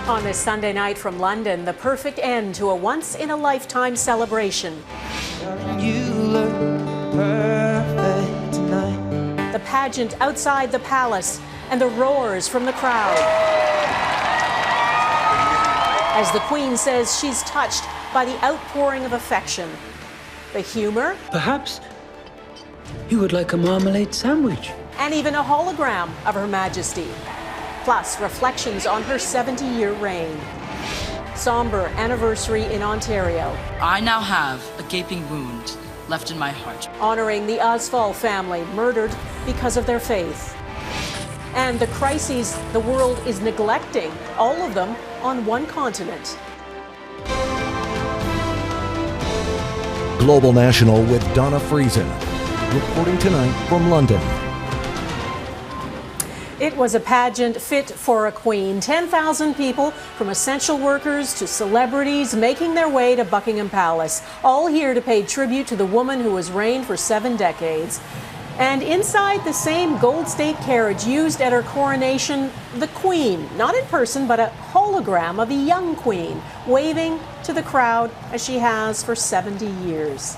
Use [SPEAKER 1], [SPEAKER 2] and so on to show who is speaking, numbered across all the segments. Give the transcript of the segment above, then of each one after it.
[SPEAKER 1] On this Sunday night from London, the perfect end to a once-in-a-lifetime celebration.
[SPEAKER 2] You look perfect tonight.
[SPEAKER 1] The pageant outside the palace and the roars from the crowd. As the Queen says she's touched by the outpouring of affection. The humor.
[SPEAKER 3] Perhaps you would like a marmalade sandwich.
[SPEAKER 1] And even a hologram of Her Majesty. Plus reflections on her 70-year reign. Somber anniversary in Ontario.
[SPEAKER 4] I now have a gaping wound left in my heart.
[SPEAKER 1] Honoring the Oswald family murdered because of their faith. And the crises the world is neglecting, all of them on one continent.
[SPEAKER 5] Global National with Donna Friesen, reporting tonight from London.
[SPEAKER 1] It was a pageant fit for a queen. 10,000 people, from essential workers to celebrities, making their way to Buckingham Palace, all here to pay tribute to the woman who has reigned for 7 decades. And inside the same gold state carriage used at her coronation, the Queen, not in person, but a hologram of a young queen, waving to the crowd as she has for 70 years.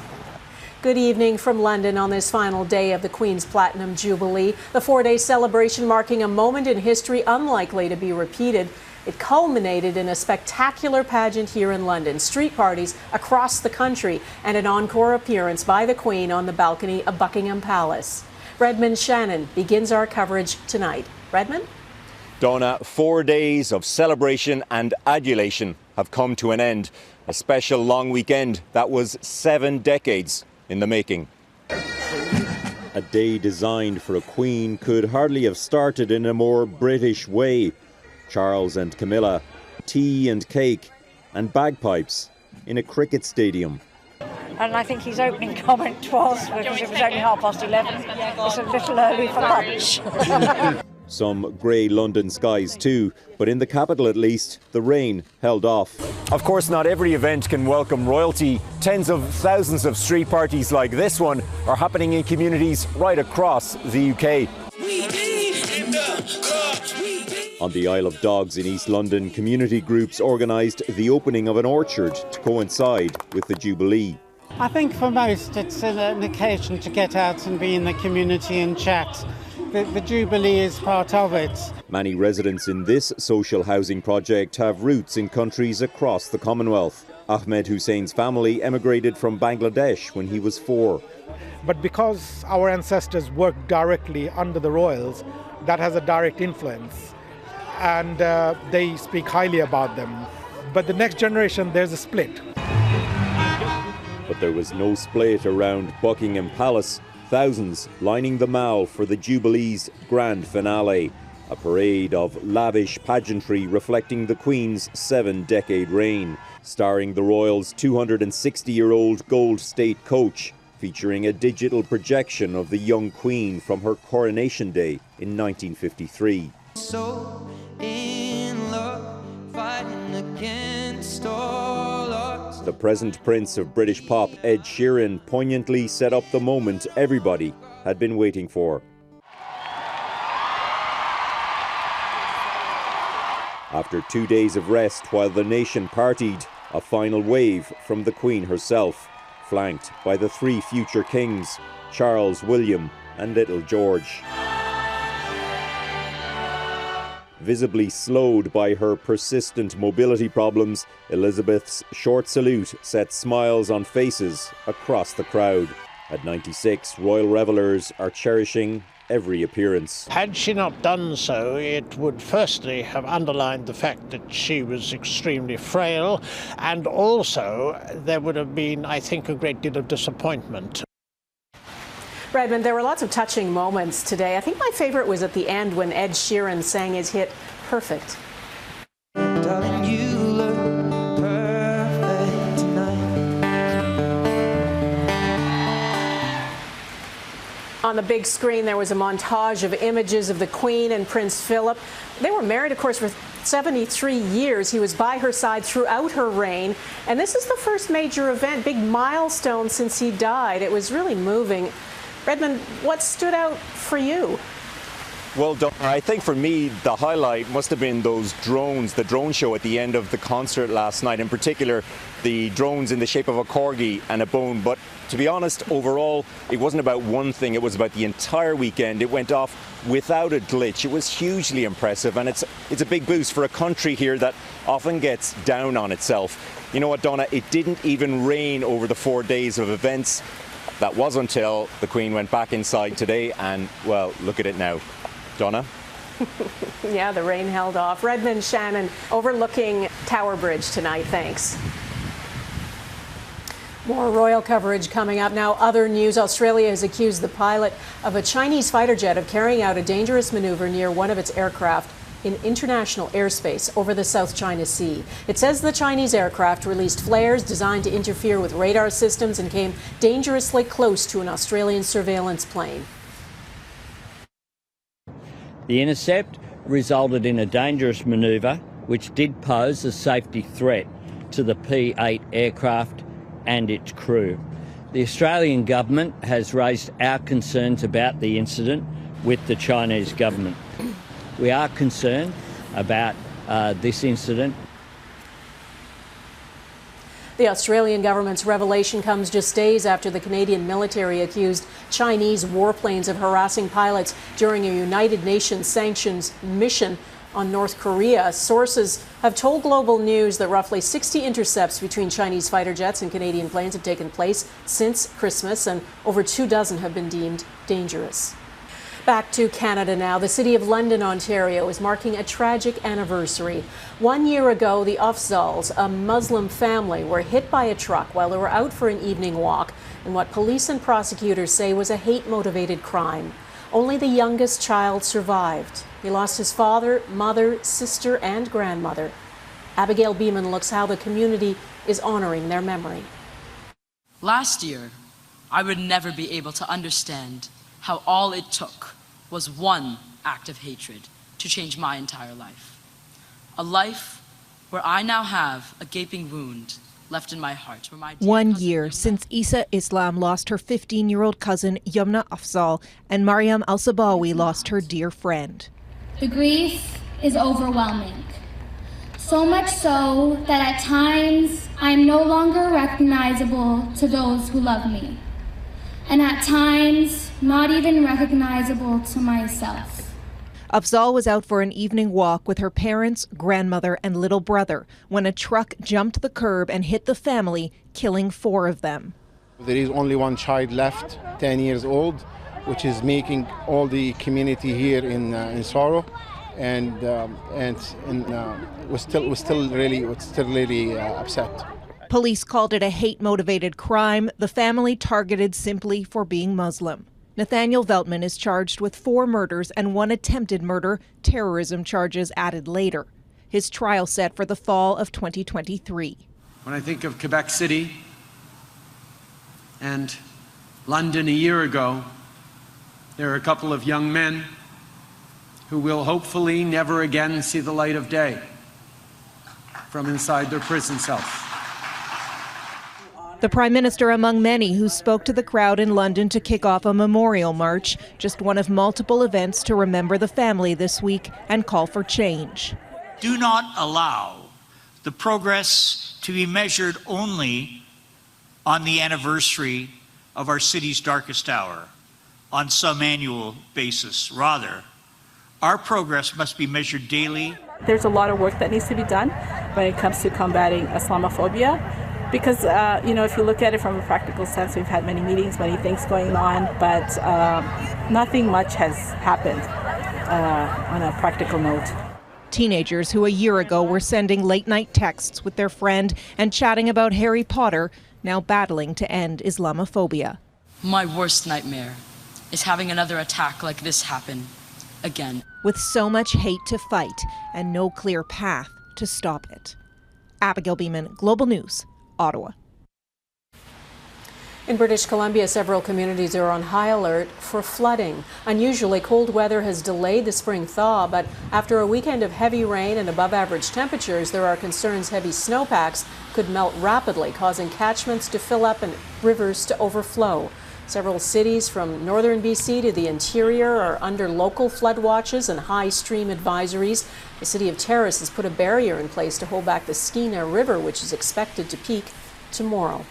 [SPEAKER 1] Good evening from London on this final day of the Queen's Platinum Jubilee, the 4-day celebration marking a moment in history unlikely to be repeated. It culminated in a spectacular pageant here in London, street parties across the country, and an encore appearance by the Queen on the balcony of Buckingham Palace. Redmond Shannon begins our coverage tonight. Redmond?
[SPEAKER 6] Donna, 4 days of celebration and adulation have come to an end. A special long weekend that was 7 decades in the making.
[SPEAKER 7] A day designed for a queen could hardly have started in a more British way. Charles and Camilla, tea and cake and bagpipes in a cricket stadium.
[SPEAKER 8] And I think his opening comment was, because it was only 11:30, it's a little early for lunch.
[SPEAKER 7] Some grey London skies too, but in the capital at least, the rain held off.
[SPEAKER 6] Of course, not every event can welcome royalty. Tens of thousands of street parties like this one are happening in communities right across the UK. On the Isle of Dogs in East London, community groups organised the opening of an orchard to coincide with the Jubilee.
[SPEAKER 9] I think for most it's an occasion to get out and be in the community and chat. The Jubilee is part of it.
[SPEAKER 7] Many residents in this social housing project have roots in countries across the Commonwealth. Ahmed Hussein's family emigrated from Bangladesh when he was 4.
[SPEAKER 10] But because our ancestors worked directly under the royals, that has a direct influence. And they speak highly about them. But the next generation, there's a split.
[SPEAKER 7] But there was no split around Buckingham Palace. Thousands lining the Mall for the Jubilee's grand finale, a parade of lavish pageantry reflecting the Queen's 7-decade reign, starring the royals' 260-year-old gold state coach, featuring a digital projection of the young Queen from her coronation day in 1953.
[SPEAKER 2] So in love, fighting against all odds.
[SPEAKER 7] The present Prince of British pop, Ed Sheeran, poignantly set up the moment everybody had been waiting for. After 2 days of rest while the nation partied, a final wave from the Queen herself, flanked by the 3 future kings, Charles, William and little George. Visibly slowed by her persistent mobility problems, Elizabeth's short salute set smiles on faces across the crowd. At 96, royal revellers are cherishing every appearance.
[SPEAKER 11] Had she not done so, it would firstly have underlined the fact that she was extremely frail, and also there would have been, I think, a great deal of disappointment.
[SPEAKER 1] Redmond, there were lots of touching moments today. I think my favorite was at the end when Ed Sheeran sang his hit, Perfect.
[SPEAKER 2] Darling, you look perfect tonight.
[SPEAKER 1] On the big screen, there was a montage of images of the Queen and Prince Philip. They were married, of course, for 73 years. He was by her side throughout her reign. And this is the first major event, big milestone since he died. It was really moving. Redmond, what stood out for you?
[SPEAKER 6] Well done. I think for me, the highlight must have been those drones, the drone show at the end of the concert last night, in particular, the drones in the shape of a corgi and a bone. But to be honest, overall, it wasn't about one thing, it was about the entire weekend. It went off without a glitch. It was hugely impressive, and it's a big boost for a country here that often gets down on itself. You know what, Donna, it didn't even rain over the 4 days of events. That was until the Queen went back inside today, and, well, look at it now. Donna?
[SPEAKER 1] Yeah, the rain held off. Redmond Shannon overlooking Tower Bridge tonight. Thanks. More royal coverage coming up now. Other news. Australia has accused the pilot of a Chinese fighter jet of carrying out a dangerous maneuver near one of its aircraft in international airspace over the South China Sea. It says the Chinese aircraft released flares designed to interfere with radar systems and came dangerously close to an Australian surveillance plane.
[SPEAKER 12] The intercept resulted in a dangerous manoeuvre which did pose a safety threat to the P-8 aircraft and its crew. The Australian government has raised our concerns about the incident with the Chinese government. We are concerned about this incident.
[SPEAKER 1] The Australian government's revelation comes just days after the Canadian military accused Chinese warplanes of harassing pilots during a United Nations sanctions mission on North Korea. Sources have told Global News that roughly 60 intercepts between Chinese fighter jets and Canadian planes have taken place since Christmas, and over 24 have been deemed dangerous. Back to Canada now. The city of London, Ontario is marking a tragic anniversary. 1 year ago, the Afzals, a Muslim family, were hit by a truck while they were out for an evening walk in what police and prosecutors say was a hate-motivated crime. Only the youngest child survived. He lost his father, mother, sister, and grandmother. Abigail Bimman looks how the community is honoring their memory.
[SPEAKER 4] Last year, I would never be able to understand how all it took was one act of hatred to change my entire life. A life where I now have a gaping wound left in my heart.
[SPEAKER 13] 1 year since Isa Islam lost her 15-year-old cousin Yumna Afzal and Mariam Al-Sabawi lost her dear friend.
[SPEAKER 14] The grief is overwhelming. So much so that at times I'm no longer recognizable to those who love me. And at times, not even recognizable to myself.
[SPEAKER 13] Afzal was out for an evening walk with her parents, grandmother, and little brother when a truck jumped the curb and hit the family, killing 4 of them.
[SPEAKER 15] There is only one child left, 10 years old, which is making all the community here in sorrow, and we're still really upset.
[SPEAKER 13] Police called it a hate-motivated crime, the family targeted simply for being Muslim. Nathaniel Veltman is charged with 4 murders and 1 attempted murder, terrorism charges added later. His trial set for the fall of 2023.
[SPEAKER 16] When I think of Quebec City and London a year ago, there are a couple of young men who will hopefully never again see the light of day from inside their prison cells.
[SPEAKER 13] The Prime Minister among many who spoke to the crowd in London to kick off a memorial march, just one of multiple events to remember the family this week and call for change.
[SPEAKER 17] Do not allow the progress to be measured only on the anniversary of our city's darkest hour, on some annual basis. Rather, our progress must be measured daily.
[SPEAKER 18] There's a lot of work that needs to be done when it comes to combating Islamophobia. Because, if you look at it from a practical sense, we've had many meetings, many things going on, but nothing much has happened on a practical note.
[SPEAKER 13] Teenagers who a year ago were sending late-night texts with their friend and chatting about Harry Potter, now battling to end Islamophobia.
[SPEAKER 4] My worst nightmare is having another attack like this happen again.
[SPEAKER 13] With so much hate to fight and no clear path to stop it. Abigail Bimman, Global News, Ottawa.
[SPEAKER 1] In British Columbia, several communities are on high alert for flooding. Unusually cold weather has delayed the spring thaw, but after a weekend of heavy rain and above-average temperatures, there are concerns heavy snowpacks could melt rapidly, causing catchments to fill up and rivers to overflow. Several cities from northern BC to the interior are under local flood watches and high stream advisories. The city of Terrace has put a barrier in place to hold back the Skeena River, which is expected to peak tomorrow.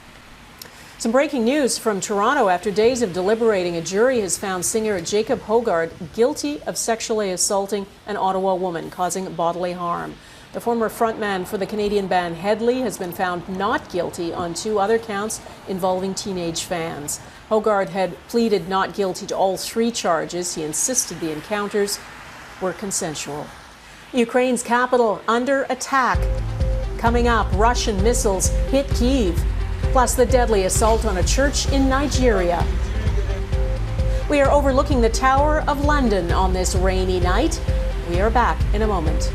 [SPEAKER 1] Some breaking news from Toronto. After days of deliberating, a jury has found singer Jacob Hogard guilty of sexually assaulting an Ottawa woman, causing bodily harm. The former frontman for the Canadian band Headley has been found not guilty on 2 other counts involving teenage fans. Hogard had pleaded not guilty to all 3 charges. He insisted the encounters were consensual. Ukraine's capital under attack. Coming up, Russian missiles hit Kyiv, plus the deadly assault on a church in Nigeria. We are overlooking the Tower of London on this rainy night. We are back in a moment.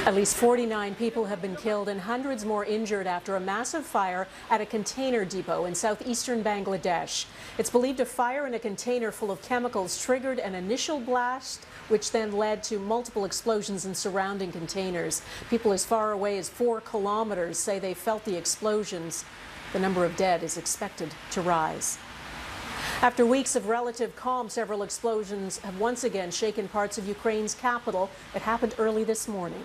[SPEAKER 1] At least 49 people have been killed and hundreds more injured after a massive fire at a container depot in southeastern Bangladesh. It's believed a fire in a container full of chemicals triggered an initial blast, which then led to multiple explosions in surrounding containers. People as far away as 4 kilometers say they felt the explosions. The number of dead is expected to rise. After weeks of relative calm, several explosions have once again shaken parts of Ukraine's capital. It happened early this morning.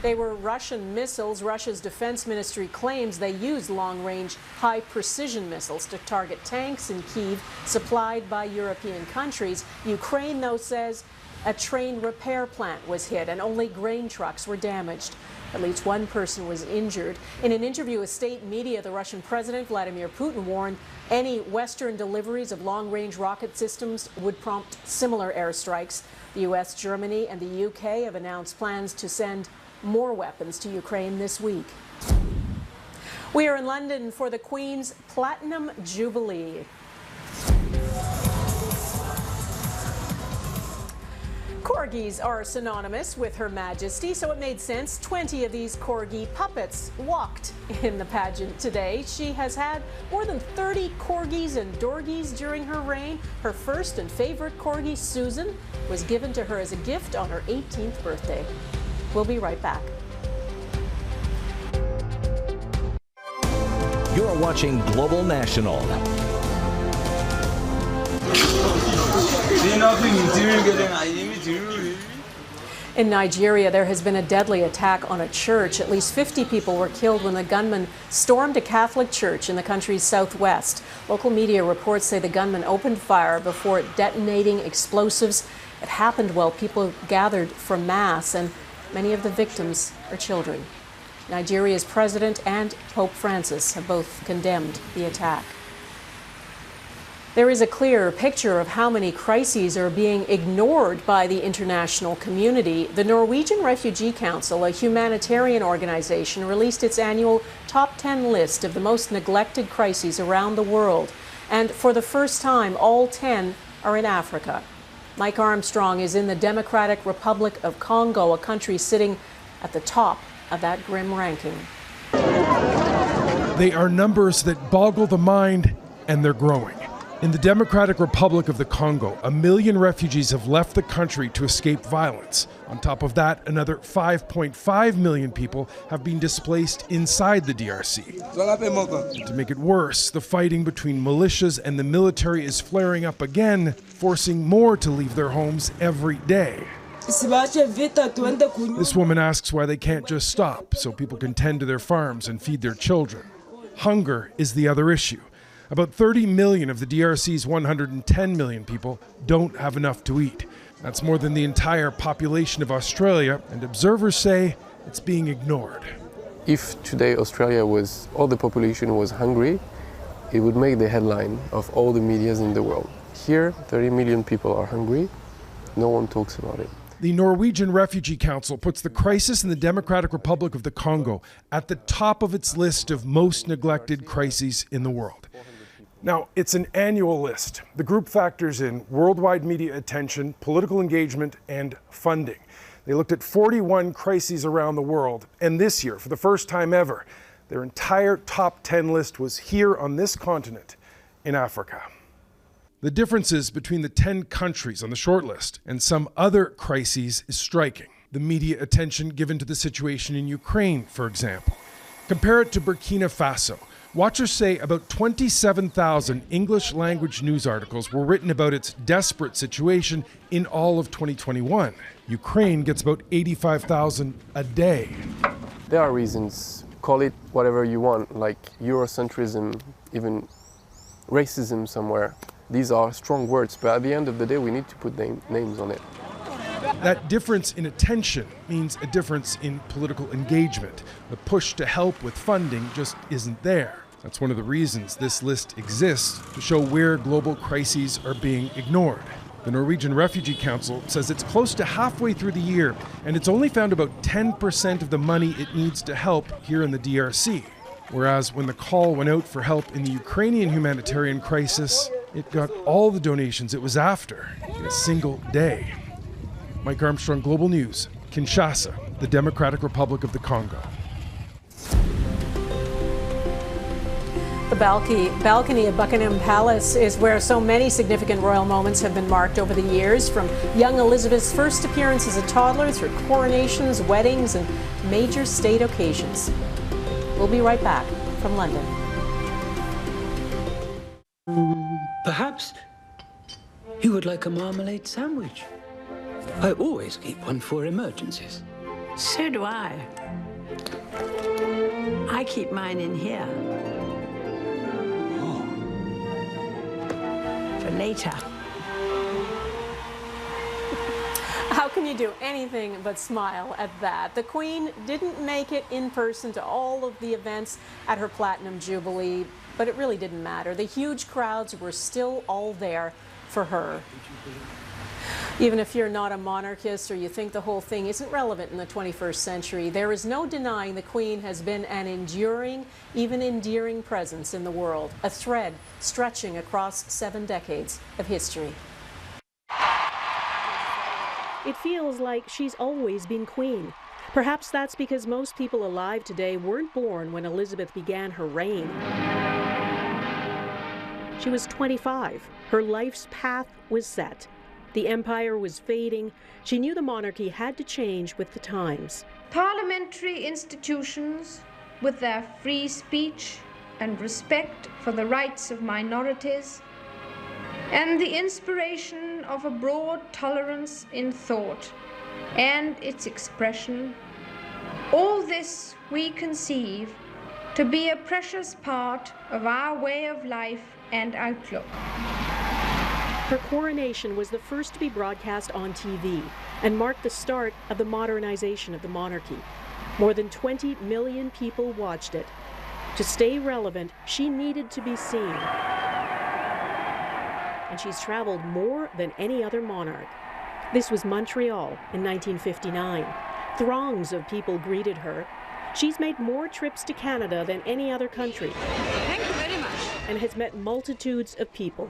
[SPEAKER 1] They were Russian missiles. Russia's defense ministry claims they used long-range, high-precision missiles to target tanks in Kyiv supplied by European countries. Ukraine, though, says a train repair plant was hit and only grain trucks were damaged. At least 1 person was injured. In an interview with state media, the Russian President Vladimir Putin warned any Western deliveries of long-range rocket systems would prompt similar airstrikes. The U.S., Germany, and the U.K. have announced plans to send more weapons to Ukraine this week. We are in London for the Queen's Platinum Jubilee. Corgis are synonymous with Her Majesty, so it made sense 20 of these corgi puppets walked in the pageant today. She has had more than 30 corgis and dorgies during her reign. Her first and favorite corgi, Susan, was given to her as a gift on her 18th birthday. We'll be right back.
[SPEAKER 5] You're watching Global National.
[SPEAKER 1] In Nigeria, there has been a deadly attack on a church. At least 50 people were killed when the gunman stormed a Catholic church in the country's southwest. Local media reports say the gunman opened fire before detonating explosives. It happened while people gathered for Mass, and many of the victims are children. Nigeria's president and Pope Francis have both condemned the attack. There is a clear picture of how many crises are being ignored by the international community. The Norwegian Refugee Council, a humanitarian organization, released its annual top 10 list of the most neglected crises around the world. And for the first time, all 10 are in Africa. Mike Armstrong is in the Democratic Republic of Congo, a country sitting at the top of that grim ranking.
[SPEAKER 19] They are numbers that boggle the mind, and they're growing. In the Democratic Republic of the Congo, 1 million refugees have left the country to escape violence. On top of that, another 5.5 million people have been displaced inside the DRC. To make it worse, the fighting between militias and the military is flaring up again, forcing more to leave their homes every day. This woman asks why they can't just stop so people can tend to their farms and feed their children. Hunger is the other issue. About 30 million of the DRC's 110 million people don't have enough to eat. That's more than the entire population of Australia, and observers say it's being ignored.
[SPEAKER 20] If today Australia all the population was hungry, it would make the headline of all the medias in the world. Here, 30 million people are hungry. No one talks about it.
[SPEAKER 19] The Norwegian Refugee Council puts the crisis in the Democratic Republic of the Congo at the top of its list of most neglected crises in the world. Now, it's an annual list. The group factors in worldwide media attention, political engagement, and funding. They looked at 41 crises around the world, and this year, for the first time ever, their entire top 10 list was here on this continent in Africa. The differences between the 10 countries on the shortlist and some other crises is striking. The media attention given to the situation in Ukraine, for example. Compare it to Burkina Faso. Watchers say about 27,000 English-language news articles were written about its desperate situation in all of 2021. Ukraine gets about 85,000 a day.
[SPEAKER 20] There are reasons, call it whatever you want, like Eurocentrism, even racism somewhere. These are strong words, but at the end of the day, we need to put names on it.
[SPEAKER 19] That difference in attention means a difference in political engagement. The push to help with funding just isn't there. That's one of the reasons this list exists, to show where global crises are being ignored. The Norwegian Refugee Council says it's close to halfway through the year, and it's only found about 10% of the money it needs to help here in the DRC. Whereas when the call went out for help in the Ukrainian humanitarian crisis, it got all the donations it was after in a single day. Mike Armstrong, Global News, Kinshasa, the Democratic Republic of the Congo.
[SPEAKER 1] The balcony of Buckingham Palace is where so many significant royal moments have been marked over the years, from young Elizabeth's first appearance as a toddler through coronations, weddings, and major state occasions. We'll be right back from London.
[SPEAKER 3] Perhaps you would like a marmalade sandwich. I always keep one for emergencies.
[SPEAKER 21] So do I. I keep mine in here. For later.
[SPEAKER 1] How can you do anything but smile at that? The Queen didn't make it in person to all of the events at her Platinum Jubilee, but it really didn't matter. The huge crowds were still all there for her. Even if you're not a monarchist or you think the whole thing isn't relevant in the 21st century, there is no denying the Queen has been an enduring, even endearing presence in the world, a thread stretching across 7 decades of history. It feels like she's always been Queen. Perhaps that's because most people alive today weren't born when Elizabeth began her reign. She was 25. Her life's path was set. The empire was fading. She knew the monarchy had to change with the times.
[SPEAKER 22] Parliamentary institutions, with their free speech and respect for the rights of minorities, and the inspiration of a broad tolerance in thought and its expression, all this we conceive to be a precious part of our way of life and outlook.
[SPEAKER 1] Her coronation was the first to be broadcast on TV and marked the start of the modernization of the monarchy. More than 20 million people watched it. To stay relevant, she needed to be seen. And she's traveled more than any other monarch. This was Montreal in 1959. Throngs of people greeted her. She's made more trips to Canada than any other country.
[SPEAKER 21] Thank you very much.
[SPEAKER 1] And has met multitudes of people.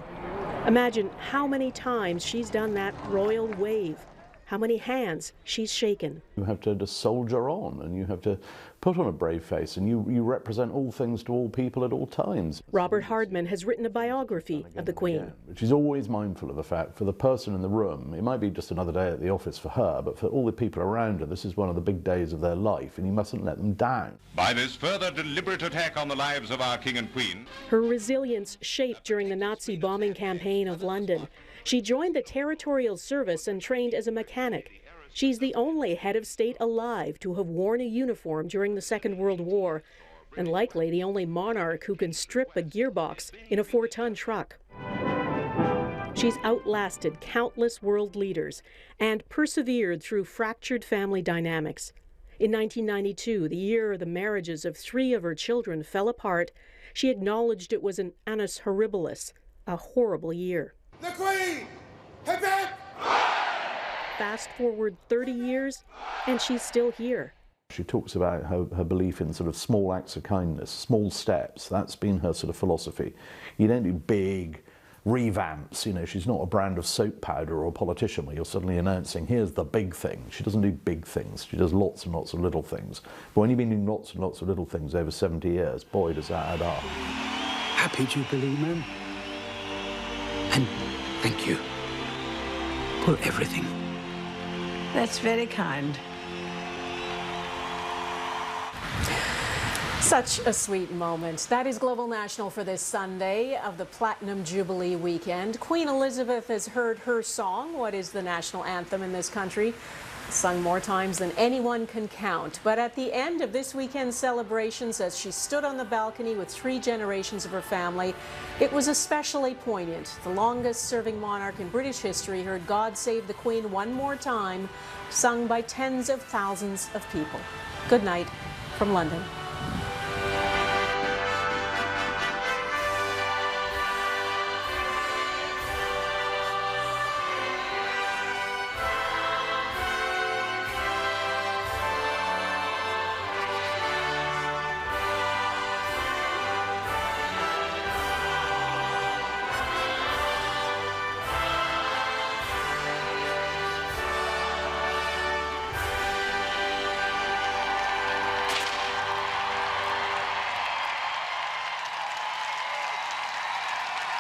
[SPEAKER 1] Imagine how many times she's done that royal wave, how many hands she's shaken.
[SPEAKER 23] You have to just soldier on, and you have to put on a brave face, and you represent all things to all people at all times.
[SPEAKER 1] Robert Hardman has written a biography of the Queen.
[SPEAKER 23] She's always mindful of the fact, for the person in the room, it might be just another day at the office for her, but for all the people around her, this is one of the big days of their life, and you mustn't let them down.
[SPEAKER 24] By this further deliberate attack on the lives of our King and Queen.
[SPEAKER 1] Her resilience shaped during the Nazi bombing campaign of London. She joined the Territorial Service and trained as a mechanic. She's the only head of state alive to have worn a uniform during the Second World War, and likely the only monarch who can strip a gearbox in a 4-ton truck. She's outlasted countless world leaders and persevered through fractured family dynamics. In 1992, the year the marriages of 3 of her children fell apart, she acknowledged it was an annus horribilis, a horrible year.
[SPEAKER 25] The Queen! Hip hip!
[SPEAKER 1] Fast forward 30 years, and she's still here.
[SPEAKER 23] She talks about her belief in sort of small acts of kindness, small steps. That's been her sort of philosophy. You don't do big revamps, you know, she's not a brand of soap powder or a politician where you're suddenly announcing, here's the big thing. She doesn't do big things. She does lots and lots of little things. But when you've been doing lots and lots of little things over 70 years, boy, does that add up.
[SPEAKER 3] Happy Jubilee, ma'am. And thank you for everything.
[SPEAKER 21] That's very kind.
[SPEAKER 1] Such a sweet moment. That is Global National for this Sunday of the Platinum Jubilee weekend. Queen Elizabeth has heard her song, what is the national anthem in this country, sung more times than anyone can count. But at the end of this weekend's celebrations, as she stood on the balcony with 3 generations of her family, it was especially poignant. The longest-serving monarch in British history heard God Save the Queen one more time, sung by tens of thousands of people. Good night from London.